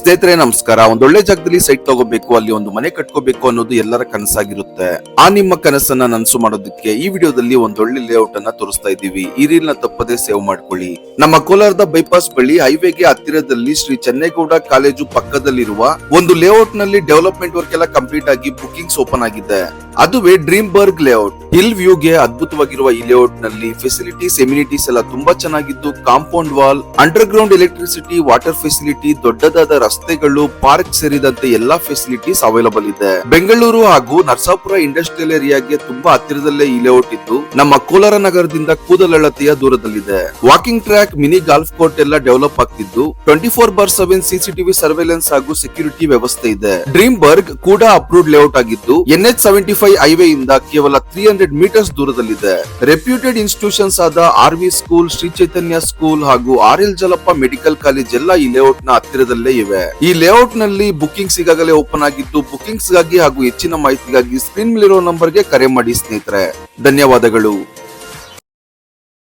ಸ್ನೇಹಿತರೆ ನಮಸ್ಕಾರ. ಒಂದೊಳ್ಳೆ ಜಾಗದಲ್ಲಿ ಸೈಟ್ ತಗೋಬೇಕು, ಅಲ್ಲಿ ಒಂದು ಮನೆ ಕಟ್ಕೋಬೇಕು ಅನ್ನೋದು ಎಲ್ಲರ ಕನಸಾಗಿರುತ್ತೆ. ಆ ನಿಮ್ಮ ಕನಸನ್ನ ನನಸು ಮಾಡೋದಕ್ಕೆ ಈ ವಿಡಿಯೋದಲ್ಲಿ ಒಂದೊಳ್ಳೆ ಲೇಔಟ್ ಅನ್ನ ತೋರಿಸ್ತಾ ಇದ್ದೀವಿ. ಈ ರೀಲ್ ನ ತಪ್ಪದೆ ಸೇವ್ ಮಾಡ್ಕೊಳ್ಳಿ. ನಮ್ಮ ಕೋಲಾರದ ಬೈಪಾಸ್ ಬಳಿ ಹೈವೇಗೆ ಹತ್ತಿರದಲ್ಲಿ ಶ್ರೀ ಚೆನ್ನೇಗೌಡ ಕಾಲೇಜು ಪಕ್ಕದಲ್ಲಿರುವ ಒಂದು ಲೇಔಟ್ ನಲ್ಲಿ ಡೆವಲಪ್ಮೆಂಟ್ ವರ್ಕ್ ಎಲ್ಲ ಕಂಪ್ಲೀಟ್ ಆಗಿ ಬುಕಿಂಗ್ಸ್ ಓಪನ್ ಆಗಿದೆ. ಅದುವೇ ಡ್ರೀಮ್ ಬರ್ಗ್ ಲೇಔಟ್. ಹಿಲ್ ವ್ಯೂಗೆ ಅದ್ಭುತವಾಗಿರುವ ಈ ಲೇಔಟ್ ನಲ್ಲಿ ಫೆಸಿಲಿಟೀಸ್ ಎಮ್ಯುನಿಟೀಸ್ ಎಲ್ಲ ತುಂಬಾ ಚೆನ್ನಾಗಿದ್ದು, compound wall, under ground electricity, water facility, ದೊಡ್ಡದಾದ ರಸ್ತೆಗಳು, ಪಾರ್ಕ್ ಸೇರಿದಂತೆ ಎಲ್ಲಾ ಫೆಸಿಲಿಟೀಸ್ ಅವೈಲಬಲ್ ಇದೆ. ಬೆಂಗಳೂರು ಹಾಗೂ ನರಸಾಪುರ ಇಂಡಸ್ಟ್ರಿಯಲ್ ಏರಿಯಾಗೆ ತುಂಬಾ ಹತ್ತಿರದಲ್ಲೇ ಈ ಲೇಔಟ್ ಇದ್ದು, ನಮ್ಮ ಕೋಲಾರ ನಗರದಿಂದ ಕೂದಲಳತೆಯ ದೂರದಲ್ಲಿದೆ. Walking track, mini golf court ಎಲ್ಲ ಡೆವಲಪ್ ಆಗ್ತಿದ್ದು 24/7 ಸಿಸಿಟಿವಿ ಸರ್ವೆಲೆನ್ಸ್ ಹಾಗೂ ಸೆಕ್ಯೂರಿಟಿ ವ್ಯವಸ್ಥೆ ಇದೆ. ಡ್ರೀಮ್ ಬರ್ಗ್ ಕೂಡ ಅಪ್ರೂವ್ಡ್ ಲೇಔಟ್ ಆಗಿದ್ದು NH75 ಹೈವೇ ಇಂದ ಕೇವಲ 300 ಮೀಟರ್ಸ್ ದೂರದಲ್ಲಿದೆ. ರೆಪ್ಯೂಟೆಡ್ ಇನ್ಸ್ಟಿಟ್ಯೂಷನ್ಸ್ ಆದ RV ಸ್ಕೂಲ್, ಶ್ರೀ ಚೈತನ್ಯ ಸ್ಕೂಲ್ ಹಾಗೂ RL ಜಲಪ್ಪ ಮೆಡಿಕಲ್ ಕಾಲೇಜ್ ಎಲ್ಲ ಈ ಲೇಔಟ್ ನ ಹತ್ತಿರದಲ್ಲೇ ಇವೆ. ಈ ಲೇಔಟ್ ನಲ್ಲಿ ಬುಕಿಂಗ್ಸ್ ಈಗಾಗಲೇ ಓಪನ್ ಆಗಿದ್ದು, ಬುಕಿಂಗ್ಸ್ ಗಾಗಿ ಹಾಗೂ ಹೆಚ್ಚಿನ ಮಾಹಿತಿಗಾಗಿ ಸ್ಕ್ರೀನ್ ಮೇಲಿರೋ ನಂಬರ್ಗೆ ಕರೆ ಮಾಡಿ ಸ್ನೇಹಿತರೆ. ಧನ್ಯವಾದಗಳು.